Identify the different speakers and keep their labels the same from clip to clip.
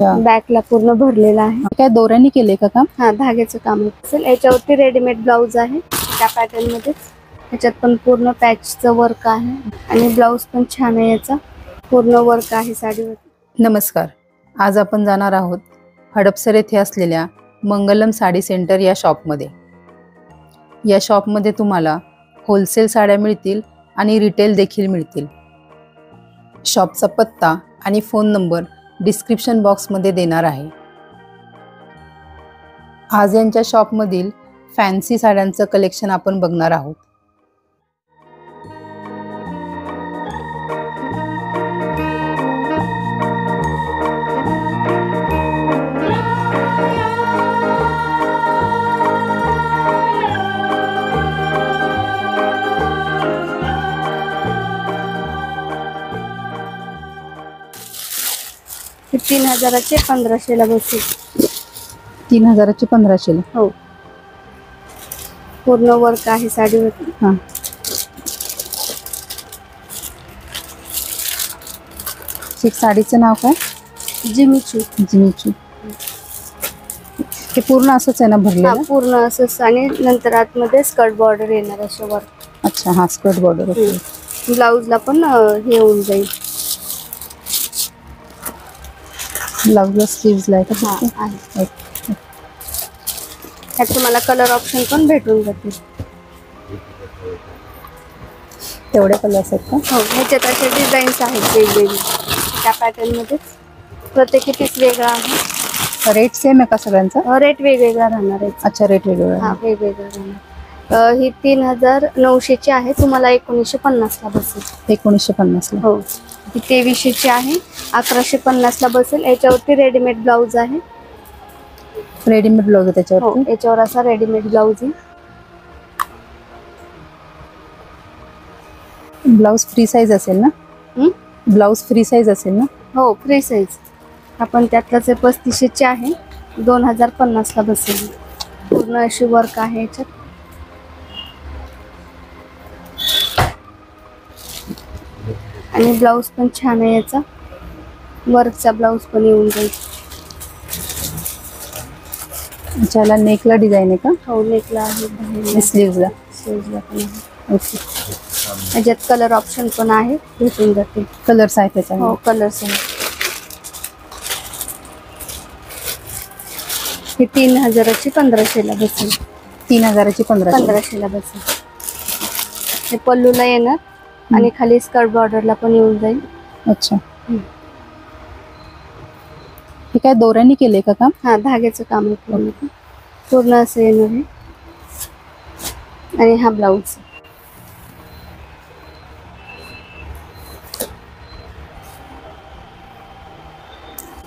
Speaker 1: बॅकला पूर्ण भरलेला आहे।
Speaker 2: काय दोऱ्याने केले का काम?
Speaker 1: हा, धाग्याचं काम असेल। याच्यावरती रेडीमेड ब्लाउज आहे त्या पॅटर्न मध्येच। याच्यात पण पूर्ण पॅचचं वर्क आहे आणि ब्लाउज पण छान आहे, याचा पूर्ण वर्क आहे साडीवर।
Speaker 2: नमस्कार, आज आपण जाणार आहोत हडपसर येथे असलेल्या मंगलम साडी सेंटर या शॉपमध्ये। या शॉपमध्ये तुम्हाला होलसेल साड्या मिळतील आणि रिटेल देखील मिळतील। शॉपचा पत्ता आणि फोन नंबर डिस्क्रिप्शन बॉक्समध्ये देणार आहे। आज यांच्या शॉपमधील फॅन्सी साड्यांचं कलेक्शन आपण बघणार आहोत।
Speaker 1: हे 3000चे 1500 ला बसेल।
Speaker 2: 3000चे 1500 ला?
Speaker 1: हो, पूर्ण वर्क आहे साडीवर।
Speaker 2: हां, साडीचं नाव काय?
Speaker 1: जिमीचू।
Speaker 2: जिमीचू। हे पूर्ण असंच आहे ना भरलेलं?
Speaker 1: पूर्ण असंच, आणि नंतर आतमध्ये स्कर्ट बॉर्डर येणार असे वर्क।
Speaker 2: अच्छा, हा स्कर्ट बॉर्डर।
Speaker 1: ब्लाउजला पण हे होऊन जाईल।
Speaker 2: ब्लाउजला स्लीव्हजला आहे का?
Speaker 1: हा आहे। ह्यात तुम्हाला कलर ऑप्शन पण भेटून जातील।
Speaker 2: तेवढे कलर्स आहेत का?
Speaker 1: हो, ह्याच्यात असे डिझाईन्स आहेत वेगवेगळे त्या पॅटर्न मध्ये। प्रत्येकी पीस वेगळा आहे।
Speaker 2: रेट सेम आहे का सगळ्यांचा?
Speaker 1: रेट वेगवेगळा राहणार आहे।
Speaker 2: अच्छा, रेट वेगवेगळा?
Speaker 1: हा, वेगवेगळा राहणार। ही 3900 ची आहे, तुम्हाला 1950 ला बसेल।
Speaker 2: 1950 ला?
Speaker 1: हो। ही 2300 ची आहे, 1150 ला बसेल। याच्यावरती रेडीमेड ब्लाउज आहे।
Speaker 2: रेडीमेड ब्लाउज आहे त्याच्यावर?
Speaker 1: हो, याच्यावर असा रेडीमेड ब्लाउज आहे।
Speaker 2: ब्लाउज फ्री साइज असेल ना? ब्लाउज फ्री साइज असेल ना?
Speaker 1: हो, फ्री साइज। आपण त्यातलाच 3500 ची आहे, 2050 ला बसेल। पूर्ण अशी वर्क आहे याच्यात। आणि ब्लाउज पण छान आहे याचा, वर्कचा ब्लाउज पण येऊन जाईल।
Speaker 2: याला नेकला डिझाइन आहे का?
Speaker 1: हो, नेकला आहे।
Speaker 2: स्लीव्हजला?
Speaker 1: स्लीव्हजला पण आहे।
Speaker 2: ओके।
Speaker 1: याच्यात कलर ऑप्शन पण आहे, भेटून जाते।
Speaker 2: कलर्स आहेत त्याच्यामध्ये?
Speaker 1: हो, कलर्स आहेत। हे 3000ची 1500 ला बसेल।
Speaker 2: 3000ची
Speaker 1: 1500 ला बसेल। हे पल्लूला येणार आणि खाली स्कर्ट बॉर्डरला पण येऊन जाईल।
Speaker 2: अच्छा, हे काय दोऱ्याने केले का काम?
Speaker 1: हा, धाग्याचं काम आहे पूर्ण असं येणार आहे। आणि हा ब्लाउज।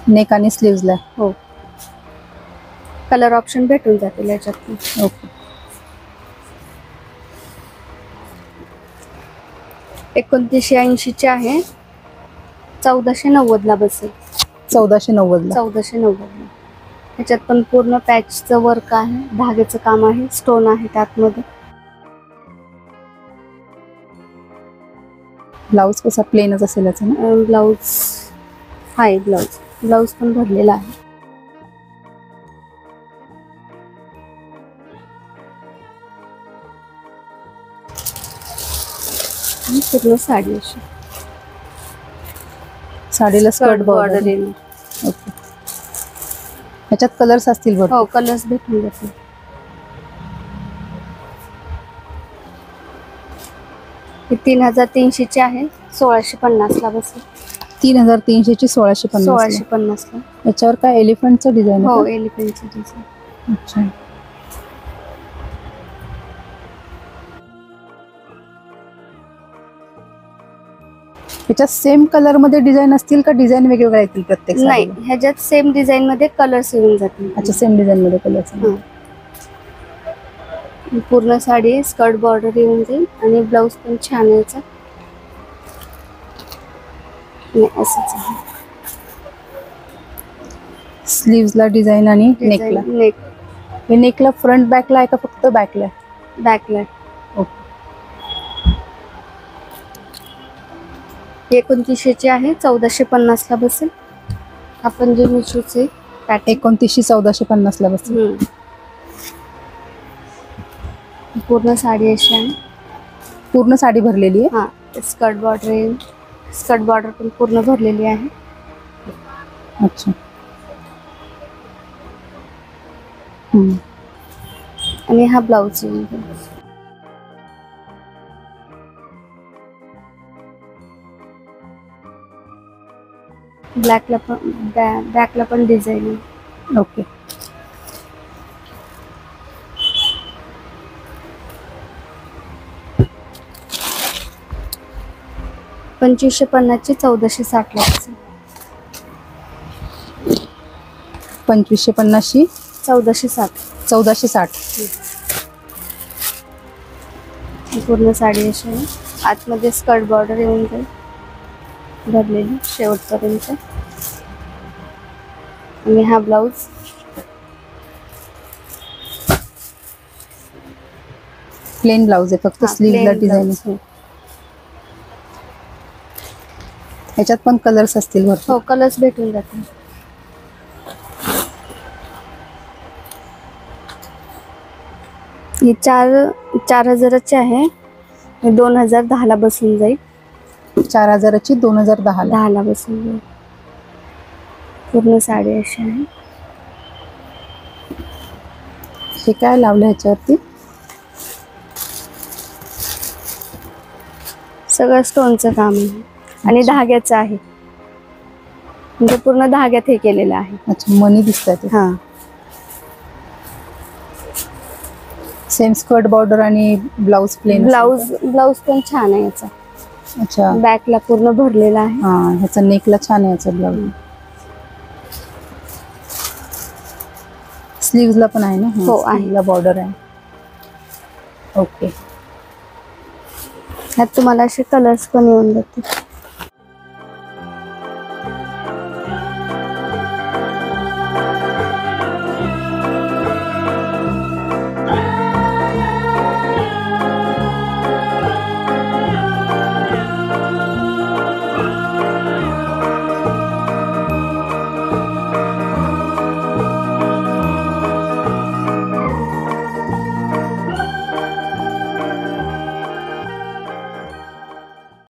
Speaker 2: नेक आणि स्लीव्हजला?
Speaker 1: हो, कलर ऑप्शन भेटून जातील याच्यात।
Speaker 2: ओके।
Speaker 1: 2980 ची आहे, 1490 ला बसेल।
Speaker 2: 1490 ला?
Speaker 1: 1490 ला। याच्यात पण पूर्ण पॅचचं वर्क आहे, धाग्याचं काम आहे, स्टोन आहे त्यातमध्ये।
Speaker 2: ब्लाउज कसा प्लेनच असेल याचा ना?
Speaker 1: ब्लाउज आहे, ब्लाउज पण भरलेला आहे। पूर्ण साडी अशी,
Speaker 2: साडीला स्कर्ट बॉर्डर
Speaker 1: येणार।
Speaker 2: ओके। ह्याच्यात कलर्स असतील भरपूर?
Speaker 1: हो, कलर्स भेटून जातील। ही 3300 ची आहे, 1650 ला बसेल।
Speaker 2: 3300 ची 1650?
Speaker 1: 1650 ला।
Speaker 2: याच्यावर काय एलिफंटचं डिझाइन?
Speaker 1: हो, एलिफंटचं डिझाइन।
Speaker 2: अच्छा, ह्याच्यात सेम कलर मध्ये डिझाइन असतील का डिझाइन वेगवेगळ्या येतील प्रत्येक?
Speaker 1: नाही, ह्याच्यात सेम डिझाइन मध्ये कलर्स येऊन जातील।
Speaker 2: अच्छा, सेम डिझाइन मध्ये कलर्स?
Speaker 1: पूर्ण साडी स्कर्ट बॉर्डर येऊन जाईल आणि ब्लाउज पण छान आहे याचा। असंच आहे।
Speaker 2: स्लीव्हजला डिझाइन आणि नेकला?
Speaker 1: नेक।
Speaker 2: हे नेकला फ्रंट बॅकला आहे का फक्त बॅकला?
Speaker 1: बॅकला।
Speaker 2: ओके।
Speaker 1: 2900 ची आहे, 1450 ला बसेल। आपण जे मिशोचे पॅटर्न
Speaker 2: 29,1450 ला बसेल.
Speaker 1: पूर्ण साडी अशी आहे.
Speaker 2: पूर्ण साडी भरलेली आहे.
Speaker 1: हा स्कर्ट बॉर्डर पण पूर्ण भरलेली आहे.
Speaker 2: अच्छा.
Speaker 1: आणि हा ब्लाउज बॅकला पण डिझाईन आहे.
Speaker 2: ओके.
Speaker 1: $2550 1460 ला बसेल.
Speaker 2: 2550 1460.
Speaker 1: पूर्ण साडी अशी आहे. आतमध्ये स्कर्ट बॉर्डर येऊन जाईल भरलेली शेवटपर्यंत. आणि हा ब्लाउज
Speaker 2: प्लेन ब्लाउज आहे, फक्त स्लीवला डिझाईन आहे. ह्याच्यात पण कलर्स असतील भरपूर.
Speaker 1: हो, कलर्स भेटून जातील. हे 4,000चे आहे. 2010 ला बसून जाईल.
Speaker 2: 4,000ची 2010
Speaker 1: ला बसून जाईल. पूर्ण साडी अशी आहे.
Speaker 2: हे काय लावलं ह्याच्यावरती?
Speaker 1: सगळं स्टोनचं काम आहे आणि धाग्याचं आहे. म्हणजे पूर्ण धाग्यात हे केलेलं आहे.
Speaker 2: अच्छा, मनी दिसतात.
Speaker 1: हा,
Speaker 2: सेम स्कर्ट बॉर्डर आणि ब्लाउज प्लेन.
Speaker 1: ब्लाउज पण छान आहे याचा.
Speaker 2: अच्छा,
Speaker 1: बॅकला पूर्ण भरलेला आहे.
Speaker 2: हा, ह्याचा नेकला छान आहे याचा ब्लाउज. स्लीव्हजला पण आहे ना?
Speaker 1: हो आहे.
Speaker 2: ला बॉर्डर आहे. ओके.
Speaker 1: ह्यात तुम्हाला असे कलर्स पण येऊन जातील.